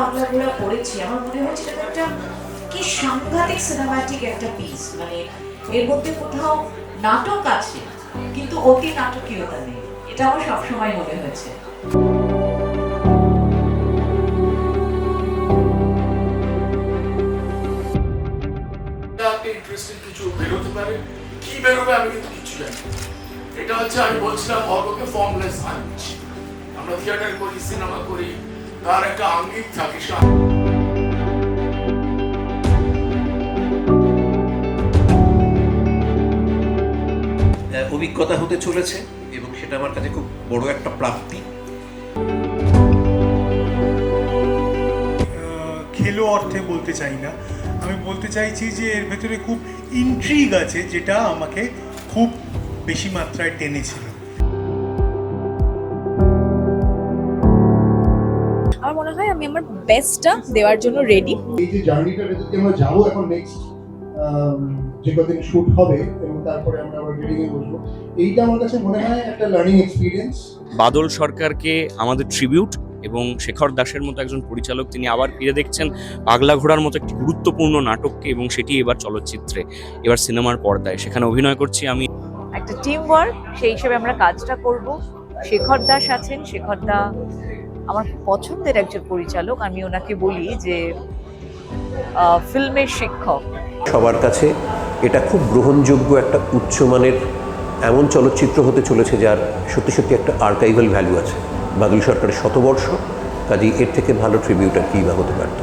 বাংলা ঘোড়া পড়েছি আমার মনে হচ্ছে এটা একটা কি সাংঘাতিক সিনেমাটিক একটা পিস, মানে এর মধ্যে কোথাও নাটক আছে কিন্তু অতি নাটকীয়তা নেই, এটা আমার সবসময় মনে হয়েছে। ইন্টারেস্টিং কিছু বেরোতে পারে, কি বেরোবে আমি কিন্তু কিছু জানি। এটা হচ্ছে আমি বলছিলাম অর্গকে ফর্মলেস আনছ, আমরা থিয়েটার করি, সিনেমা করি, তার একটা আঙ্গিক থাকে। অভিজ্ঞতা হতে চলেছে এবং সেটা আমার কাছে খুব বড় একটা প্রাপ্তি। খেলো অর্থে বলতে চাই না, আমি বলতে চাইছি যে এর ভেতরে খুব ইন্ট্রিগ আছে যেটা আমাকে খুব বেশি মাত্রায় টেনেছিল। আমার মনে হয় আমি আমার বেস্টটা দেওয়ার জন্য রেডি। এই যে জার্নিটার ভেতর দিয়ে আমরা যাবো এখন নেক্সট যে কদিন শুট হবে এবং তারপরে আমরা আবার রিডিং এ বসবো, এইটা আমার কাছে মনে হয় একটা লার্নিং এক্সপিরিয়েন্স। বাদল সরকারকে আমাদের ট্রিবিউট, এবং শেখর দাসের মতো একজন পরিচালক তিনি আবার ফিরে দেখছেন পাগলা ঘোড়ার মতো একটি গুরুত্বপূর্ণ নাটককে, এবং সেটি এবার চলচ্চিত্রে, এবার সিনেমার পর্দায় সেখানে অভিনয় করছি আমি। একটা টিম ওয়ার্ক, সেই হিসেবে আমরা কাজটা করব। শেখর দাস আছেন, শেখর দা আমার খুব পছন্দের একজন পরিচালক, আমি ওনাকে বলি যে ফিল্মের শিক্ষক। সবার কাছে এটা খুব গ্রহণযোগ্য একটা উচ্চমানের এমন চলচ্চিত্র হতে চলেছে যার সত্যি সত্যি একটা আর্কাইভাল ভ্যালু আছে। বাদল সরকারের শতবর্ষ, কাজেই এর থেকে ভালো ট্রিবিউট আর কী বা হতে পারত।